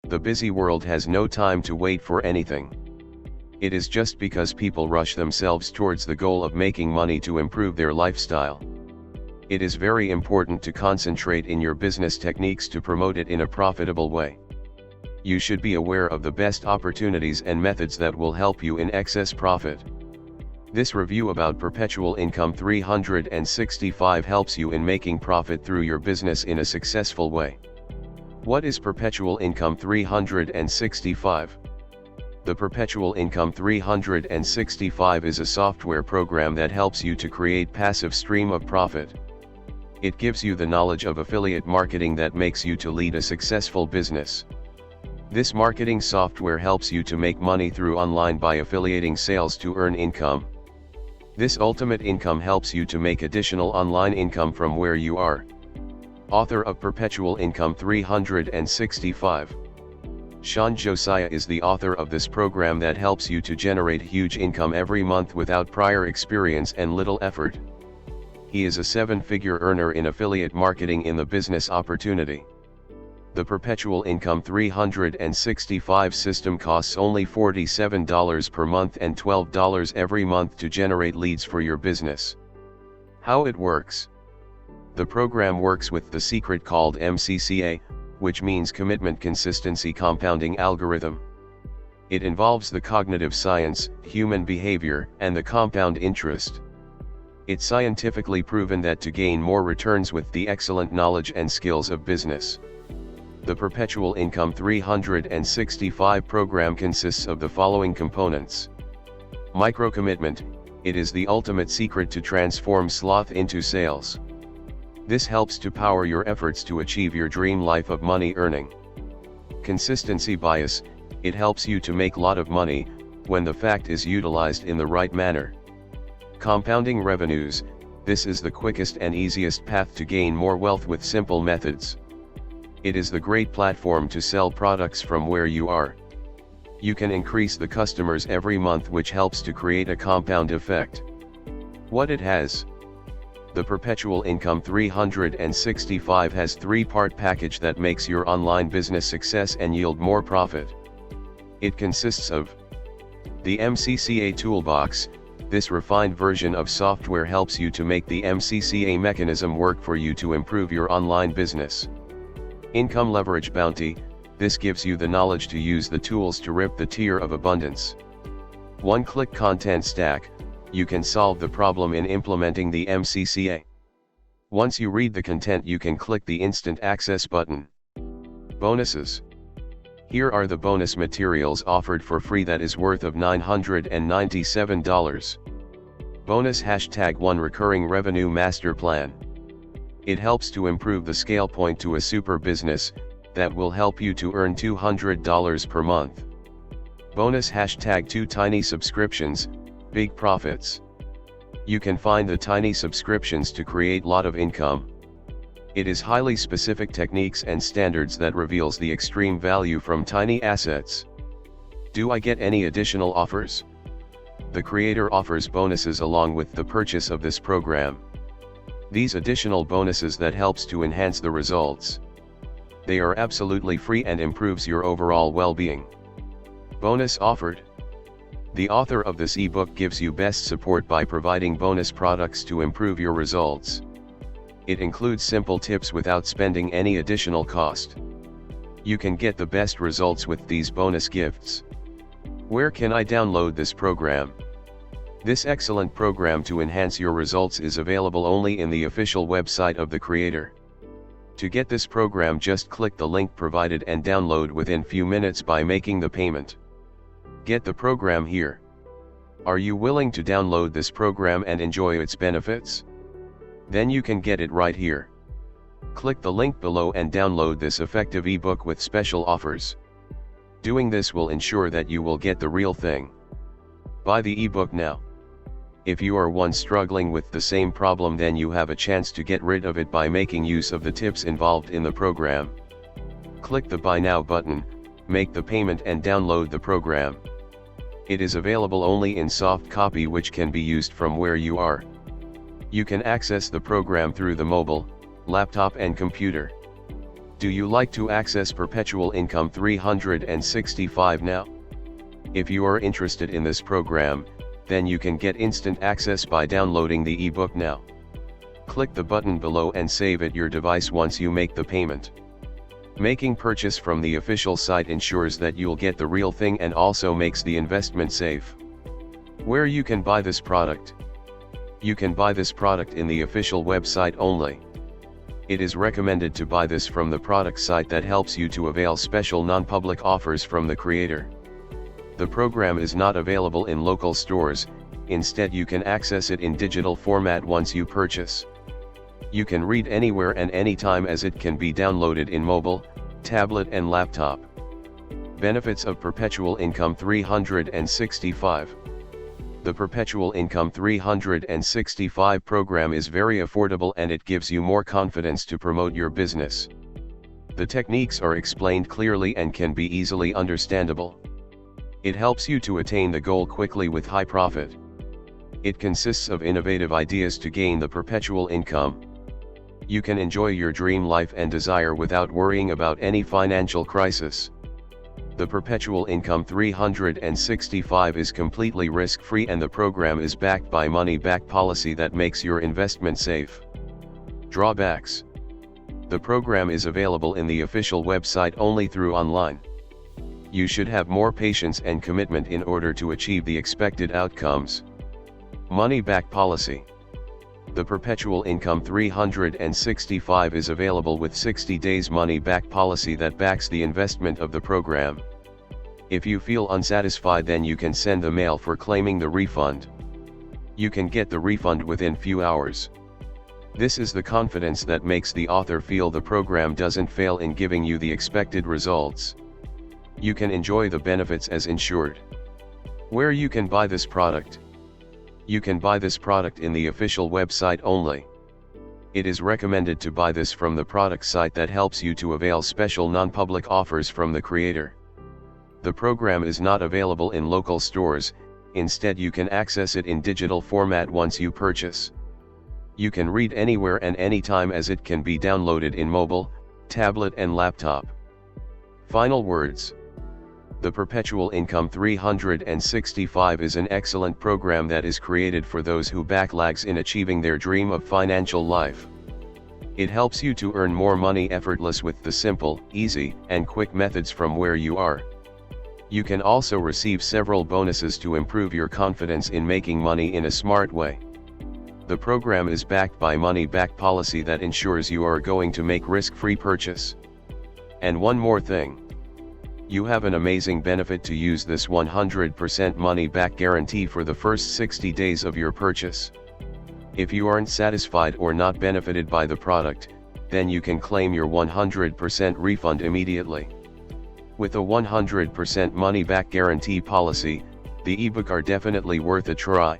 The busy world has no time to wait for anything. It is just because people rush themselves towards the goal of making money to improve their lifestyle. It is very important to concentrate in your business techniques to promote it in a profitable way. You should be aware of the best opportunities and methods that will help you in excess profit. This review about Perpetual Income 365 helps you in making profit through your business in a successful way. What is Perpetual Income 365? The Perpetual Income 365 is a software program that helps you to create passive stream of profit. It gives you the knowledge of affiliate marketing that makes you to lead a successful business. This marketing software helps you to make money through online by affiliating sales to earn income. This ultimate income helps you to make additional online income from where you are. Author of Perpetual Income 365. Shawn Josiah is the author of this program that helps you to generate huge income every month without prior experience and little effort. He is a 7-figure earner in affiliate marketing in the business opportunity. The Perpetual Income 365 system costs only $47 per month and $12 every month to generate leads for your business. How it works? The program works with the secret called MCCA, which means Commitment Consistency Compounding Algorithm. It involves the cognitive science, human behavior, and the compound interest. It's scientifically proven that to gain more returns with the excellent knowledge and skills of business. The Perpetual Income 365 program consists of the following components. Micro-commitment, it is the ultimate secret to transform sloth into sales. This helps to power your efforts to achieve your dream life of money earning. Consistency bias, it helps you to make lot of money, when the fact is utilized in the right manner. Compounding revenues, this is the quickest and easiest path to gain more wealth with simple methods. It is the great platform to sell products from where you are. You can increase the customers every month, which helps to create a compound effect. What it has? The Perpetual Income 365 has 3-part package that makes your online business success and yield more profit. It consists of the MCCA Toolbox. This refined version of software helps you to make the MCCA mechanism work for you to improve your online business. Income Leverage Bounty, this gives you the knowledge to use the tools to rip the tier of abundance. One-click content stack, you can solve the problem in implementing the MCCA. Once you read the content, you can click the instant access button. Bonuses. Here are the bonus materials offered for free that is worth of $997. Bonus #1 Recurring Revenue Master Plan. It helps to improve the scale point to a super business, that will help you to earn $200 per month. Bonus #2 Tiny Subscriptions, Big Profits. You can find the tiny subscriptions to create lot of income. It is highly specific techniques and standards that reveals the extreme value from tiny assets. Do I get any additional offers? The creator offers bonuses along with the purchase of this program. These additional bonuses that helps to enhance the results. They are absolutely free and improves your overall well-being. Bonus offered. The author of this ebook gives you best support by providing bonus products to improve your results. It includes simple tips without spending any additional cost. You can get the best results with these bonus gifts. Where can I download this program? This excellent program to enhance your results is available only in the official website of the creator. To get this program, just click the link provided and download within few minutes by making the payment. Get the program here. Are you willing to download this program and enjoy its benefits? Then you can get it right here. Click the link below and download this effective ebook with special offers. Doing this will ensure that you will get the real thing. Buy the ebook now. If you are one struggling with the same problem, then you have a chance to get rid of it by making use of the tips involved in the program. Click the Buy Now button, make the payment and download the program. It is available only in soft copy, which can be used from where you are. You can access the program through the mobile, laptop and computer. Do you like to access Perpetual Income 365 now? If you are interested in this program, then you can get instant access by downloading the ebook now. Click the button below and save at your device once you make the payment. Making purchase from the official site ensures that you'll get the real thing and also makes the investment safe. Where you can buy this product? You can buy this product in the official website only. It is recommended to buy this from the product site that helps you to avail special non-public offers from the creator. The program is not available in local stores, instead you can access it in digital format once you purchase. You can read anywhere and anytime as it can be downloaded in mobile, tablet and laptop. Benefits of Perpetual Income 365. The Perpetual Income 365 program is very affordable and it gives you more confidence to promote your business. The techniques are explained clearly and can be easily understandable. It helps you to attain the goal quickly with high profit. It consists of innovative ideas to gain the perpetual income. You can enjoy your dream life and desire without worrying about any financial crisis. The Perpetual Income 365 is completely risk-free and the program is backed by money-back policy that makes your investment safe. Drawbacks. The program is available in the official website only through online. You should have more patience and commitment in order to achieve the expected outcomes. Money-back policy. The Perpetual Income 365 is available with 60 days money-back policy that backs the investment of the program. If you feel unsatisfied, then you can send the mail for claiming the refund. You can get the refund within few hours. This is the confidence that makes the author feel the program doesn't fail in giving you the expected results. You can enjoy the benefits as insured. Where you can buy this product? You can buy this product in the official website only. It is recommended to buy this from the product site that helps you to avail special non-public offers from the creator. The program is not available in local stores, instead you can access it in digital format once you purchase. You can read anywhere and anytime as it can be downloaded in mobile, tablet and laptop. Final words. The Perpetual Income 365 is an excellent program that is created for those who backlogs in achieving their dream of financial life. It helps you to earn more money effortless with the simple, easy, and quick methods from where you are. You can also receive several bonuses to improve your confidence in making money in a smart way. The program is backed by money-back policy that ensures you are going to make risk-free purchase. And one more thing. You have an amazing benefit to use this 100% money-back guarantee for the first 60 days of your purchase. If you aren't satisfied or not benefited by the product, then you can claim your 100% refund immediately. With a 100% money-back guarantee policy, the ebook are definitely worth a try.